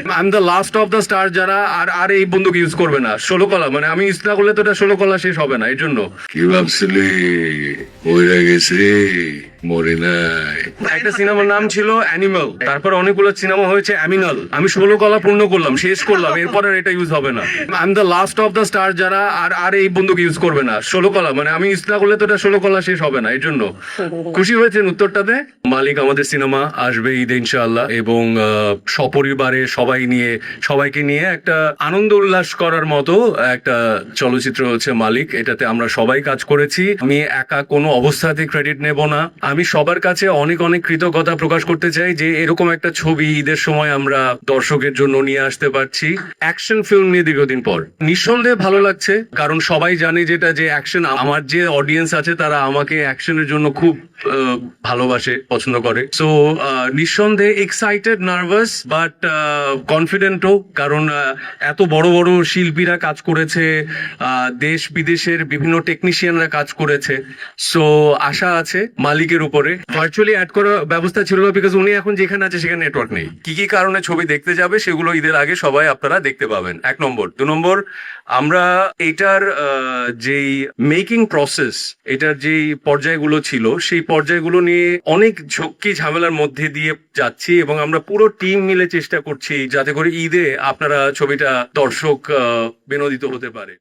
I am the last of the star যারা আর এই বন্দুক ইউজ করবে না। 16 কলা মানে আমি ইউজ না করলে তো এটা 16 কলা শেষ হবে না, এই জন্য। কি ভাবছিলি মরে গেছে? মরে নাই। একটা সিনেমার নাম ছিল অ্যানিমাল, তারপর অনেকগুলো সিনেমা হয়েছে অ্যামিনাল। আমি 16 কলা পূর্ণ করলাম, শেষ করলাম, এরপর আর এটা ইউজ হবে না। I am the last of the star যারা আর এই বন্দুক ইউজ করবে না। 16 কলা মানে আমি ইউজ না করলে তো এটা 16 কলা শেষ হবে না, এই জন্য। খুশি হয়েছেন উত্তরটাতে? মালিক আমাদের সিনেমা আসবে ঈদে ইনশাআল্লাহ, এবং সপরিবারে সবাইকে নিয়ে একটা আনন্দ উল্লাস করার মতো একটা চলচ্চিত্র হচ্ছে মালিক। এটাতে আমরা সবাই কাজ করেছি, আমি একা কোনো অবস্থাতে ক্রেডিট নেব না। আমি সবার কাছে অনেক অনেক কৃতজ্ঞতা প্রকাশ করতে চাই যে এরকম একটা ছবি ঈদের সময় আমরা দর্শকের জন্য নিয়ে আসতে পারছি। অ্যাকশন ফিল্ম নিয়ে দীর্ঘদিন পর নিঃসন্দেহে ভালো লাগছে, কারণ সবাই জানে যেটা যে অ্যাকশন, আমার যে অডিয়েন্স আছে তারা আমাকে অ্যাকশনের জন্য খুব ভালোবাসে, পছন্দ করে। সো নিঃসন্দেহে এক্সাইটেড, নার্ভাস, বাট কনফিডেন্টও, কারণ এত বড় বড় শিল্পীরা কাজ করেছে, দেশ বিদেশের বিভিন্ন টেকনিশিয়ানরা কাজ করেছে। সো আশা আছে মালিকের উপরে। ভার্চুয়ালি অ্যাড করার ব্যবস্থা ছিল না, বিকজ উনি এখন যেখানে আছে সেখানে নেটওয়ার্ক নেই। কি কি কারণে ছবি দেখতে যাবে সেগুলো ঈদের আগে সবাই আপনারা দেখতে পাবেন, 1 নম্বর। 2 নম্বর, আমরা এটার যেই মেকিং প্রসেস, এটার যেই পর্যায়গুলো ছিল সেই পর্যায়গুলো নিয়ে অনেক ঝক্কি ঝামেলার মধ্যে দিয়ে যাচ্ছি, এবং আমরা পুরো টিম মিলে চেষ্টা করছি যাতে করে ঈদে আপনারা ছবিটা দর্শক বিনোদিত হতে পারে।